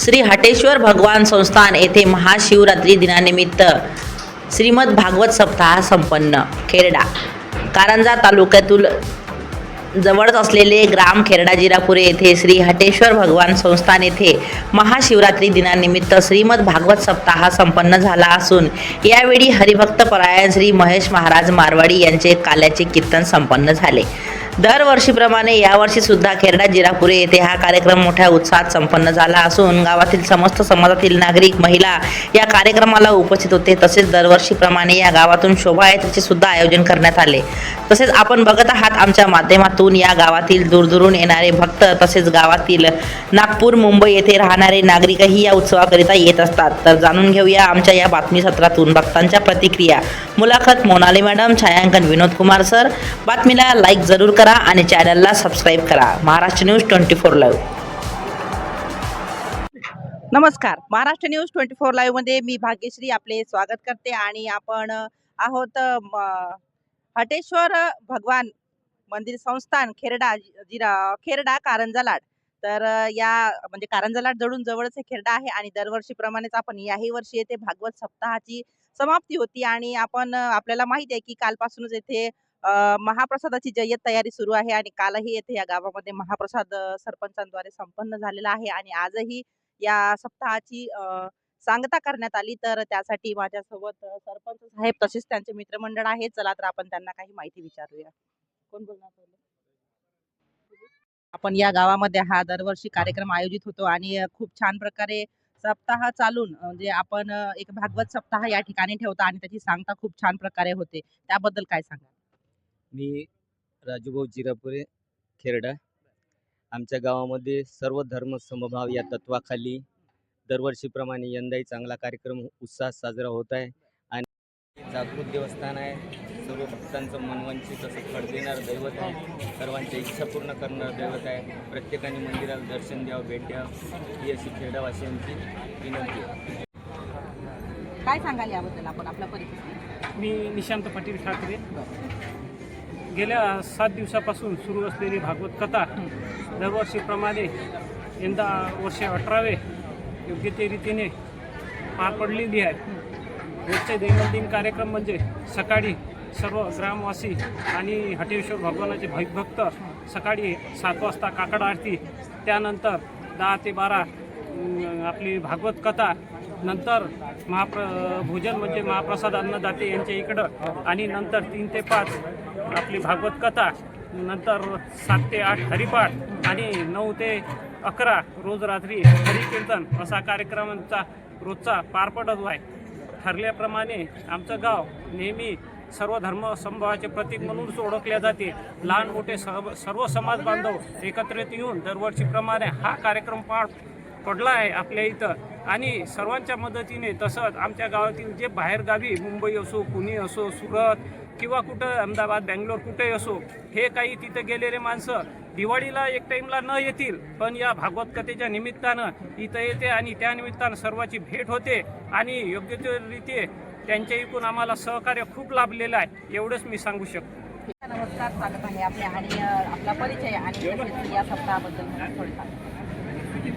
श्री हटेश्वर भगवान संस्थान येथे महाशिवरात्री दिनानिमित्त श्रीमद भागवत सप्ताह संपन्न. खेरडा कारंजा तालुक्यातील जवळच असलेले ग्राम खेरडा जिरापुरे येथे श्री हटेश्वर भगवान संस्थान येथे महाशिवरात्री दिनानिमित्त श्रीमद भागवत सप्ताह संपन्न झाला असून यावेळी हरिभक्त परायण श्री महेश महाराज मारवाडी यांचे काल्याचे कीर्तन संपन्न झाले. दरवर्षीप्रमाणे यावर्षी सुद्धा खेरडा जिरापुरे येथे हा कार्यक्रम मोठ्या उत्साहात संपन्न झाला असून गावातील समस्त समाजातील नागरिक महिला या कार्यक्रमाला उपस्थित होते. तसेच दरवर्षीप्रमाणे या गावातून शोभायात्रेचे सुद्धा आयोजन करण्यात आले. तसेच आपण बघत आहात आमच्या माध्यमातून या गावातील दूरदूरून येणारे भक्त तसेच गावातील नागपूर मुंबई येथे राहणारे नागरिकही या उत्सवाकरिता येत असतात. तर जाणून घेऊया आमच्या या बातमी सत्रातून भक्तांच्या प्रतिक्रिया. मुलाखत मोनाली मॅडम, छायांकन विनोद कुमार सर. बातमीला लाईक जरूर करा आणि चॅनलला सबस्क्राईब करा. Maharashtra news 24 live. नमस्कार, महाराष्ट्र न्यूज 24 लाईव्ह मध्ये मी भाग्यश्री आपले स्वागत करते आणि आपण आहोत हटेश्वर भगवान मंदिर संस्थान खेरडा कारंजा लाड. तर या म्हणजे कारंजा लाड जवळच हे खेरडा आहे आणि दरवर्षीप्रमाणेच आपण याही वर्षी येथे भागवत सप्ताहाची समाप्ती होती आणि आपल्याला माहिती आहे की कालपासूनच येथे महाप्रसादाची जय्यत तयारी सुरू आहे आणि कालही येथे या गावामध्ये महाप्रसाद सरपंचांद्वारे संपन्न झालेला आहे आणि आजही या सप्ताहाची सांगता करण्यात आली. तर त्यासाठी माझ्यासोबत सरपंच साहेब तसेच त्यांचे मित्रमंडळ आहेत. चला तर आपण त्यांना काही माहिती विचारूया. कोण बोलणार पहिले? आपण या गावामध्ये हा दरवर्षी कार्यक्रम आयोजित होतो आणि खूप छान प्रकारे सप्ताह चालून म्हणजे आपण एक भागवत सप्ताह या ठिकाणी ठेवतो आणि त्याची सांगता खूप छान प्रकारे होते. त्याबद्दल काय सांगा? मी राजूभाऊ जिरापुरे खेरडा. आमच्या गावामध्ये सर्व धर्म समभाव या तत्वाखाली दरवर्षीप्रमाणे यंदाही चांगला कार्यक्रम उत्साहात साजरा होत आहे आणि जागृत देवस्थान आहे. सर्व भक्तांचं मनवांचित असं फळ देणारं दैवत आहे. सर्वांच्या इच्छा पूर्ण करणारं दैवत आहे. प्रत्येकाने मंदिराला दर्शन द्यावं, भेट द्यावं ही अशी खेरडावासियांची विनंती आहे. काय सांगाल याबद्दल आपण आपला परिचय? मी निशांत पाटील ठाकरे. गेल्या 7 दिवसापासून सुरू असलेली भागवत कथा दरवर्षीप्रमाणे यंदा वर्षे 18वे योग्य ते रीतीने पार पडलेली आहे. रोजचे दैनंदिन कार्यक्रम म्हणजे सकाळी सर्व ग्रामवासी आणि हटेश्वर भगवानाचे भक्त सकाळी 7 वाजता काकड आरती, त्यानंतर 10 ते 12 आपली भागवत कथा, नंतर भोजन म्हणजे महाप्रसाद अन्नदाते यांच्या इकडं आणि नंतर 3 ते 5 आपली भागवत कथा, नंतर 7 ते 8 हरिपाठ आणि 9 ते 11 रोज रात्री हरिकीर्तन असा कार्यक्रमांचा रोजचा पार पडत आहे. ठरल्याप्रमाणे आमचं गाव नेहमी सर्व धर्म समभावाचे प्रतीक म्हणून ओळखले जाते. लहान मोठे सर्व समाज बांधव एकत्रित येऊन दरवर्षीप्रमाणे हा कार्यक्रम पार पडला आहे आपल्या इथं आणि सर्वांच्या मदतीने. तसंच आमच्या गावातील जे बाहेरगावी मुंबई असो, पुणे असो, सुरत किंवा कुठं अहमदाबाद, बँगलोर कुठेही असो, हे काही तिथे गेलेले माणसं दिवाळीला एक टाईमला न येतील पण या भागवत कथेच्या निमित्तानं इथं येते आणि त्या निमित्तानं सर्वांची भेट होते आणि योग्य रीती त्यांच्या इकडून आम्हाला सहकार्य खूप लाभलेलं आहे. एवढंच मी सांगू शकतो. नमस्कार, स्वागत आहे आपल्या आणि आपला परिचय आणि या सप्ताहाबद्दल थोडक्यात.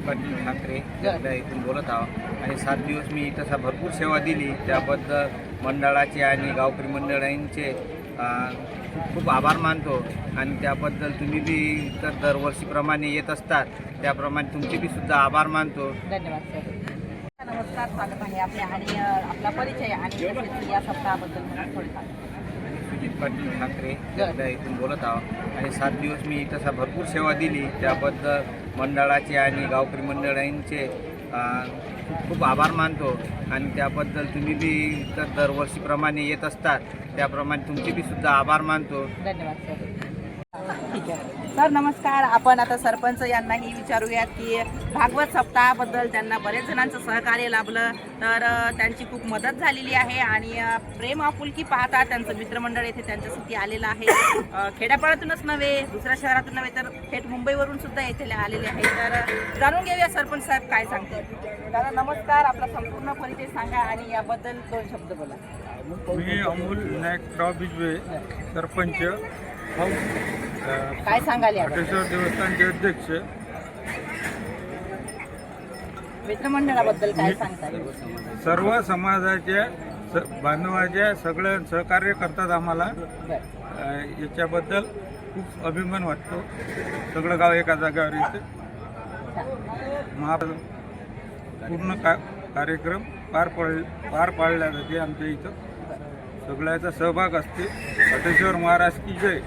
पाटील ठाकरे खेरडा इथून बोलत आहोत आणि 7 दिवस मी तसा भरपूर सेवा दिली. त्याबद्दल मंडळाचे आणि गावकरी मंडळांचे खूप खूप आभार मानतो आणि त्याबद्दल तुम्ही बी तर दरवर्षीप्रमाणे येत असतात त्याप्रमाणे तुमचे बी सुद्धा आभार मानतो. धन्यवाद सर. नमस्कार, स्वागत आहे आपल्या आणि आपला परिचय आणि या सप्ताहाबद्दल थोडक्यात. पाटील ठाकरे खेरडा इथून बोलत आहोत आणि 7 दिवस मी तसा भरपूर सेवा दिली. त्याबद्दल मंडळाचे आणि गावकरी मंडळांचे खूप खूप आभार मानतो आणि त्याबद्दल तुम्ही बी तर दरवर्षीप्रमाणे येत असतात त्याप्रमाणे तुमचे बी सुद्धा आभार मानतो. धन्यवाद सर. ठीक आहे सर, नमस्कार. आपण आता सरपंच यांनाही विचारूयात की भागवत सप्ताहाबद्दल त्यांना बरेच जणांचं सहकार्य लाभलं तर त्यांची खूप मदत झालेली आहे आणि प्रेम आपुलकी पाहता त्यांचं मित्रमंडळ येथे त्यांच्यासाठी आलेलं आहे. खेड्यापाड्यातूनच नव्हे, दुसऱ्या शहरातून नव्हे तर थेट मुंबईवरून सुद्धा येथे आलेले आहे. तर जाणून घेऊया सरपंच साहेब काय सांगते. दादा नमस्कार, आपला संपूर्ण परिचय सांगा आणि याबद्दल 2 शब्द बोला. मी अमोल विनायकराव बिजवे, सरपंच, काय सांगाल? हटेश्वर देवस्थानचे अध्यक्ष. मित्रमंडळाबद्दल काय सांगता? सर्व समाजाच्या बांधवाच्या सगळं सहकार्य करतात आम्हाला. याच्याबद्दल खूप अभिमान वाटतो. सगळं गाव एका जागेवर येते. पूर्ण कार्यक्रम पार पाडल्या जाते आमच्या इथं. सगळ्याचा सहभाग असते. हटेश्वर महाराज की जय.